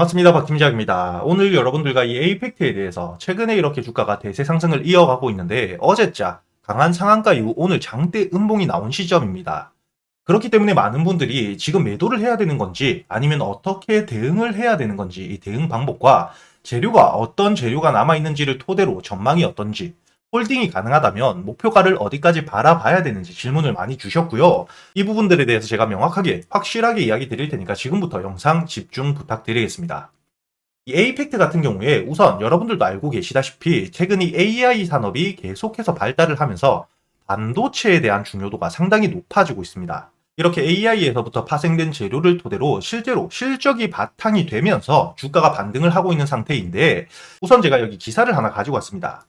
반갑습니다. 박팀장입니다. 오늘 여러분들과 이 에이펙트에 대해서 최근에 이렇게 주가가 대세 상승을 이어가고 있는데 어제자 강한 상한가 이후 오늘 장대 음봉이 나온 시점입니다. 그렇기 때문에 많은 분들이 지금 매도를 해야 되는 건지 아니면 어떻게 대응을 해야 되는 건지 이 대응 방법과 재료가 어떤 재료가 남아있는지를 토대로 전망이 어떤지 홀딩이 가능하다면 목표가를 어디까지 바라봐야 되는지 질문을 많이 주셨고요. 이 부분들에 대해서 제가 명확하게 확실하게 이야기 드릴 테니까 지금부터 영상 집중 부탁드리겠습니다. 이 에이펙트 같은 경우에 우선 여러분들도 알고 계시다시피 최근 이 AI 산업이 계속해서 발달을 하면서 반도체에 대한 중요도가 상당히 높아지고 있습니다. 이렇게 AI에서부터 파생된 재료를 토대로 실제로 실적이 바탕이 되면서 주가가 반등을 하고 있는 상태인데 우선 제가 여기 기사를 하나 가지고 왔습니다.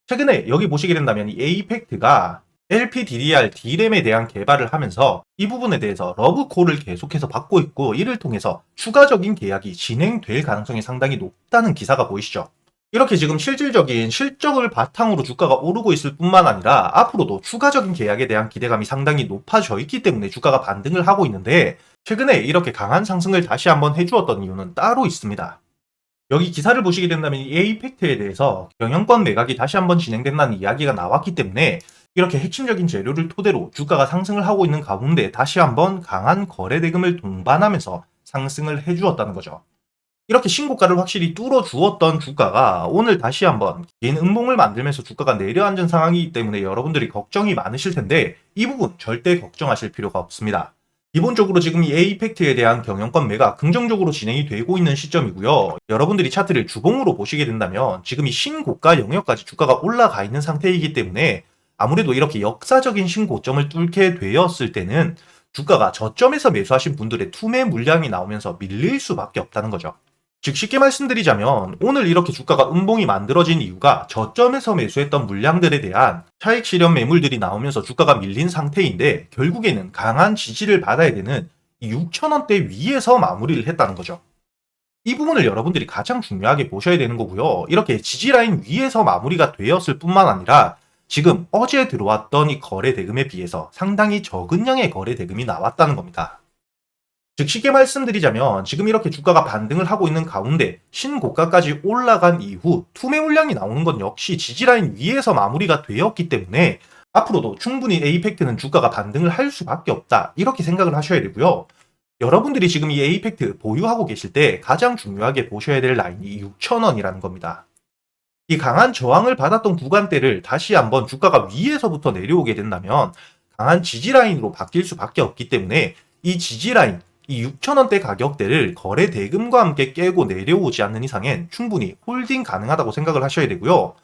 최근에 여기 보시게 된다면 이 에이펙트가 LPDDR D램에 대한 개발을 하면서 이 부분에 대해서 러브콜을 계속해서 받고 있고 이를 통해서 추가적인 계약이 진행될 가능성이 상당히 높다는 기사가 보이시죠? 이렇게 지금 실질적인 실적을 바탕으로 주가가 오르고 있을 뿐만 아니라 앞으로도 추가적인 계약에 대한 기대감이 상당히 높아져 있기 때문에 주가가 반등을 하고 있는데 최근에 이렇게 강한 상승을 다시 한번 해주었던 이유는 따로 있습니다. 여기 기사를 보시게 된다면 이 에이펙트에 대해서 경영권 매각이 다시 한번 진행된다는 이야기가 나왔기 때문에 이렇게 핵심적인 재료를 토대로 주가가 상승을 하고 있는 가운데 다시 한번 강한 거래 대금을 동반하면서 상승을 해주었다는 거죠. 이렇게 신고가를 확실히 뚫어주었던 주가가 오늘 다시 한번 긴 음봉을 만들면서 주가가 내려앉은 상황이기 때문에 여러분들이 걱정이 많으실 텐데 이 부분 절대 걱정하실 필요가 없습니다. 기본적으로 지금 이 에이펙트에 대한 경영권 매각 긍정적으로 진행이 되고 있는 시점이고요. 여러분들이 차트를 주봉으로 보시게 된다면 지금 이 신고가 영역까지 주가가 올라가 있는 상태이기 때문에 아무래도 이렇게 역사적인 신고점을 뚫게 되었을 때는 주가가 저점에서 매수하신 분들의 투매 물량이 나오면서 밀릴 수밖에 없다는 거죠. 즉 쉽게 말씀드리자면 오늘 이렇게 주가가 음봉이 만들어진 이유가 저점에서 매수했던 물량들에 대한 차익 실현 매물들이 나오면서 주가가 밀린 상태인데 결국에는 강한 지지를 받아야 되는 6,000원대 위에서 마무리를 했다는 거죠. 이 부분을 여러분들이 가장 중요하게 보셔야 되는 거고요. 이렇게 지지라인 위에서 마무리가 되었을 뿐만 아니라 지금 어제 들어왔던 이 거래 대금에 비해서 상당히 적은 양의 거래 대금이 나왔다는 겁니다. 즉 쉽게 말씀드리자면 지금 이렇게 주가가 반등을 하고 있는 가운데 신고가까지 올라간 이후 투매 물량이 나오는 건 역시 지지라인 위에서 마무리가 되었기 때문에 앞으로도 충분히 에이펙트는 주가가 반등을 할 수밖에 없다 이렇게 생각을 하셔야 되고요. 여러분들이 지금 이 에이펙트 보유하고 계실 때 가장 중요하게 보셔야 될 라인이 6,000원이라는 겁니다. 이 강한 저항을 받았던 구간대를 다시 한번 주가가 위에서부터 내려오게 된다면 강한 지지라인으로 바뀔 수밖에 없기 때문에 이 지지라인 이 6,000원대 가격대를 거래 대금과 함께 깨고 내려오지 않는 이상엔 충분히 홀딩 가능하다고 생각을 하셔야 되고요.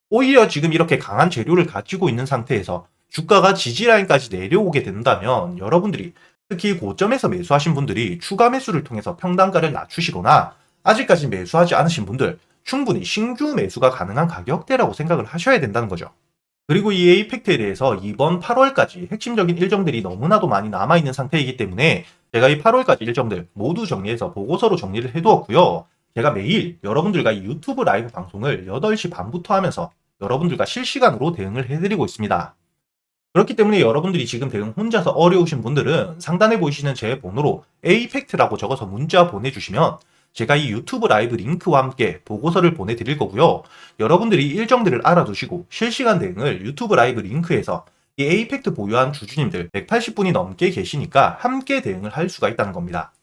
오히려 지금 이렇게 강한 재료를 가지고 있는 상태에서 주가가 지지라인까지 내려오게 된다면 여러분들이 특히 고점에서 매수하신 분들이 추가 매수를 통해서 평단가를 낮추시거나 아직까지 매수하지 않으신 분들 충분히 신규 매수가 가능한 가격대라고 생각을 하셔야 된다는 거죠. 그리고 이 에이펙트에 대해서 이번 8월까지 핵심적인 일정들이 너무나도 많이 남아있는 상태이기 때문에 제가 이 8월까지 일정들 모두 정리해서 보고서로 정리를 해두었고요. 제가 매일 여러분들과 이 유튜브 라이브 방송을 8시 반부터 하면서 여러분들과 실시간으로 대응을 해드리고 있습니다. 그렇기 때문에 여러분들이 지금 대응 혼자서 어려우신 분들은 상단에 보이시는 제 번호로 에이펙트라고 적어서 문자 보내주시면 제가 이 유튜브 라이브 링크와 함께 보고서를 보내드릴 거고요. 여러분들이 일정들을 알아두시고 실시간 대응을 유튜브 라이브 링크에서 이 에이펙트 보유한 주주님들 180분이 넘게 계시니까 함께 대응을 할 수가 있다는 겁니다.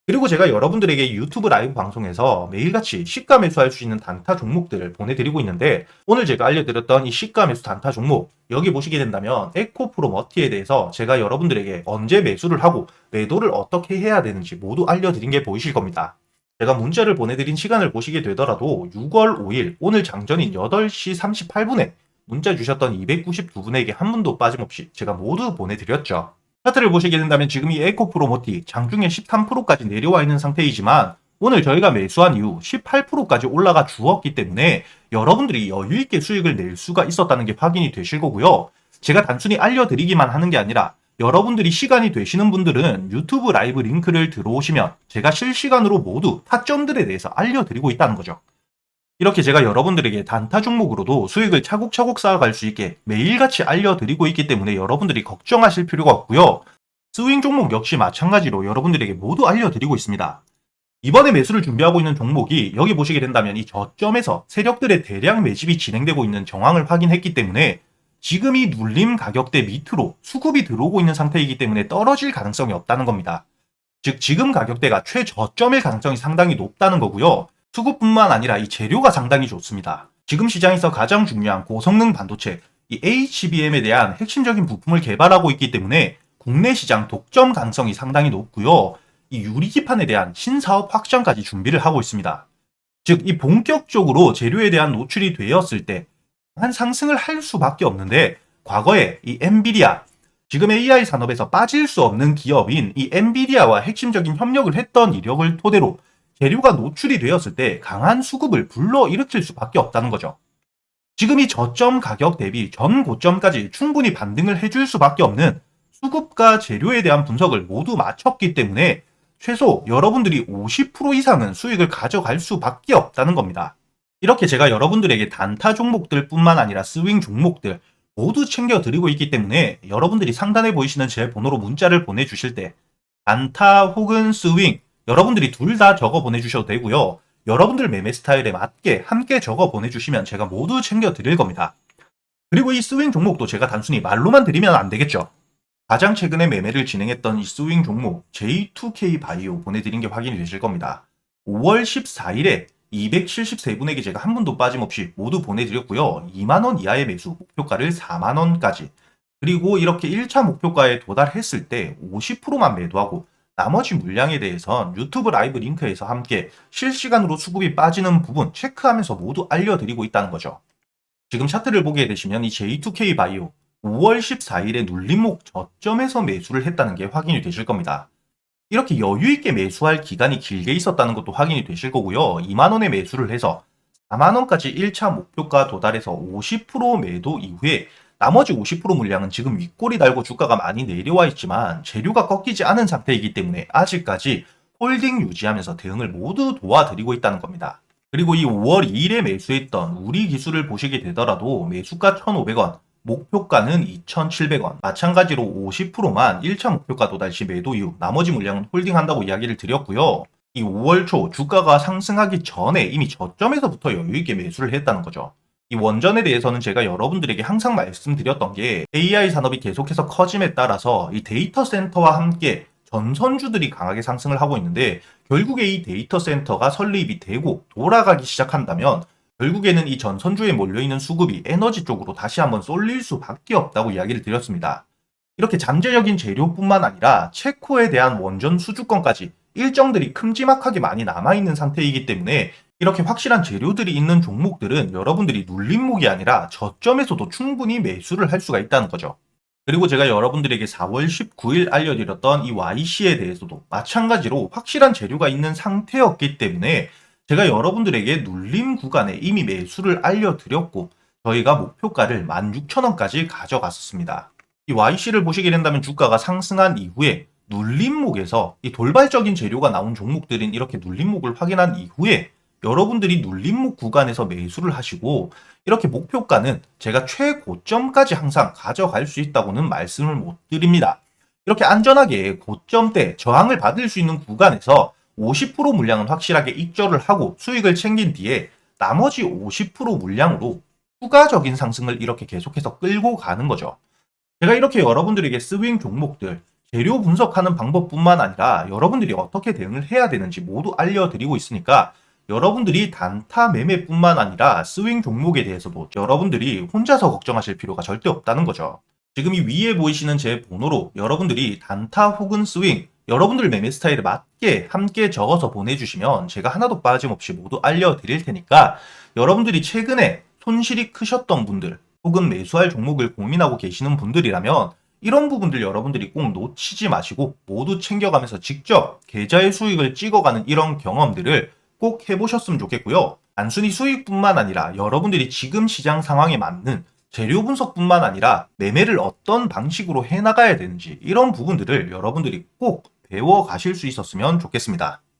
그리고 제가 여러분들에게 유튜브 라이브 방송에서 매일같이 시가 매수할 수 있는 단타 종목들을 보내드리고 있는데 오늘 제가 알려드렸던 이 시가 매수 단타 종목 여기 보시게 된다면 에코프로 머티에 대해서 제가 여러분들에게 언제 매수를 하고 매도를 어떻게 해야 되는지 모두 알려드린 게 보이실 겁니다. 제가 문자를 보내드린 시간을 보시게 되더라도 6월 5일 오늘 장전인 8시 38분에 문자 주셨던 292분에게 한 분도 빠짐없이 제가 모두 보내드렸죠. 차트를 보시게 된다면 지금 이 에코프로 모티 장중에 13%까지 내려와 있는 상태이지만 오늘 저희가 매수한 이후 18%까지 올라가 주었기 때문에 여러분들이 여유있게 수익을 낼 수가 있었다는 게 확인이 되실 거고요. 제가 단순히 알려드리기만 하는 게 아니라 여러분들이 시간이 되시는 분들은 유튜브 라이브 링크를 들어오시면 제가 실시간으로 모두 타점들에 대해서 알려드리고 있다는 거죠. 이렇게 제가 여러분들에게 단타 종목으로도 수익을 차곡차곡 쌓아갈 수 있게 매일같이 알려드리고 있기 때문에 여러분들이 걱정하실 필요가 없고요. 스윙 종목 역시 마찬가지로 여러분들에게 모두 알려드리고 있습니다. 이번에 매수를 준비하고 있는 종목이 여기 보시게 된다면 이 저점에서 세력들의 대량 매집이 진행되고 있는 정황을 확인했기 때문에 지금 이 눌림 가격대 밑으로 수급이 들어오고 있는 상태이기 때문에 떨어질 가능성이 없다는 겁니다. 즉 지금 가격대가 최저점일 가능성이 상당히 높다는 거고요. 수급뿐만 아니라 이 재료가 상당히 좋습니다. 지금 시장에서 가장 중요한 고성능 반도체 이 HBM에 대한 핵심적인 부품을 개발하고 있기 때문에 국내 시장 독점 가능성이 상당히 높고요. 이 유리기판에 대한 신사업 확장까지 준비를 하고 있습니다. 즉 이 본격적으로 재료에 대한 노출이 되었을 때 한 상승을 할 수밖에 없는데 과거에 이 엔비디아 지금 AI 산업에서 빠질 수 없는 기업인 이 엔비디아와 핵심적인 협력을 했던 이력을 토대로 재료가 노출이 되었을 때 강한 수급을 불러일으킬 수밖에 없다는 거죠. 지금 이 저점 가격 대비 전 고점까지 충분히 반등을 해줄 수밖에 없는 수급과 재료에 대한 분석을 모두 마쳤기 때문에 최소 여러분들이 50% 이상은 수익을 가져갈 수밖에 없다는 겁니다. 이렇게 제가 여러분들에게 단타 종목들 뿐만 아니라 스윙 종목들 모두 챙겨드리고 있기 때문에 여러분들이 상단에 보이시는 제 번호로 문자를 보내주실 때 단타 혹은 스윙 여러분들이 둘 다 적어 보내주셔도 되고요. 여러분들 매매 스타일에 맞게 함께 적어 보내주시면 제가 모두 챙겨드릴 겁니다. 그리고 이 스윙 종목도 제가 단순히 말로만 드리면 안 되겠죠. 가장 최근에 매매를 진행했던 이 스윙 종목 J2K 바이오 보내드린 게 확인이 되실 겁니다. 5월 14일에 273분에게 제가 한 분도 빠짐없이 모두 보내드렸고요. 2만원 이하의 매수 목표가를 4만원까지 그리고 이렇게 1차 목표가에 도달했을 때 50%만 매도하고 나머지 물량에 대해선 유튜브 라이브 링크에서 함께 실시간으로 수급이 빠지는 부분 체크하면서 모두 알려드리고 있다는 거죠. 지금 차트를 보게 되시면 이 J2K 바이오 5월 14일에 눌림목 저점에서 매수를 했다는 게 확인이 되실 겁니다. 이렇게 여유있게 매수할 기간이 길게 있었다는 것도 확인이 되실 거고요. 2만원에 매수를 해서 4만원까지 1차 목표가 도달해서 50% 매도 이후에 나머지 50% 물량은 지금 윗골이 달고 주가가 많이 내려와 있지만 재료가 꺾이지 않은 상태이기 때문에 아직까지 홀딩 유지하면서 대응을 모두 도와드리고 있다는 겁니다. 그리고 이 5월 2일에 매수했던 우리 기술을 보시게 되더라도 매수가 1,500원, 목표가는 2,700원. 마찬가지로 50%만 1차 목표가 도달 시 매도 이후 나머지 물량은 홀딩한다고 이야기를 드렸고요. 이 5월 초 주가가 상승하기 전에 이미 저점에서부터 여유있게 매수를 했다는 거죠. 이 원전에 대해서는 제가 여러분들에게 항상 말씀드렸던 게 AI 산업이 계속해서 커짐에 따라서 이 데이터 센터와 함께 전선주들이 강하게 상승을 하고 있는데 결국에 이 데이터 센터가 설립이 되고 돌아가기 시작한다면 결국에는 이 전선주에 몰려있는 수급이 에너지 쪽으로 다시 한번 쏠릴 수밖에 없다고 이야기를 드렸습니다. 이렇게 잠재적인 재료뿐만 아니라 체코에 대한 원전 수주권까지 일정들이 큼지막하게 많이 남아있는 상태이기 때문에 이렇게 확실한 재료들이 있는 종목들은 여러분들이 눌림목이 아니라 저점에서도 충분히 매수를 할 수가 있다는 거죠. 그리고 제가 여러분들에게 4월 19일 알려드렸던 이 YC에 대해서도 마찬가지로 확실한 재료가 있는 상태였기 때문에 제가 여러분들에게 눌림 구간에 이미 매수를 알려드렸고 저희가 목표가를 16,000원까지 가져갔었습니다. 이 YC를 보시게 된다면 주가가 상승한 이후에 눌림목에서 이 돌발적인 재료가 나온 종목들은 이렇게 눌림목을 확인한 이후에 여러분들이 눌림목 구간에서 매수를 하시고 이렇게 목표가는 제가 최고점까지 항상 가져갈 수 있다고는 말씀을 못 드립니다. 이렇게 안전하게 고점대 저항을 받을 수 있는 구간에서 50% 물량은 확실하게 익절을 하고 수익을 챙긴 뒤에 나머지 50% 물량으로 추가적인 상승을 이렇게 계속해서 끌고 가는 거죠. 제가 이렇게 여러분들에게 스윙 종목들 재료 분석하는 방법뿐만 아니라 여러분들이 어떻게 대응을 해야 되는지 모두 알려드리고 있으니까 여러분들이 단타 매매뿐만 아니라 스윙 종목에 대해서도 여러분들이 혼자서 걱정하실 필요가 절대 없다는 거죠. 지금 이 위에 보이시는 제 번호로 여러분들이 단타 혹은 스윙 여러분들 매매 스타일에 맞게 함께 적어서 보내주시면 제가 하나도 빠짐없이 모두 알려드릴 테니까 여러분들이 최근에 손실이 크셨던 분들 혹은 매수할 종목을 고민하고 계시는 분들이라면 이런 부분들 여러분들이 꼭 놓치지 마시고 모두 챙겨가면서 직접 계좌의 수익을 찍어가는 이런 경험들을 꼭 해보셨으면 좋겠고요. 단순히 수익뿐만 아니라 여러분들이 지금 시장 상황에 맞는 재료 분석뿐만 아니라 매매를 어떤 방식으로 해나가야 되는지 이런 부분들을 여러분들이 꼭 배워 가실 수 있었으면 좋겠습니다.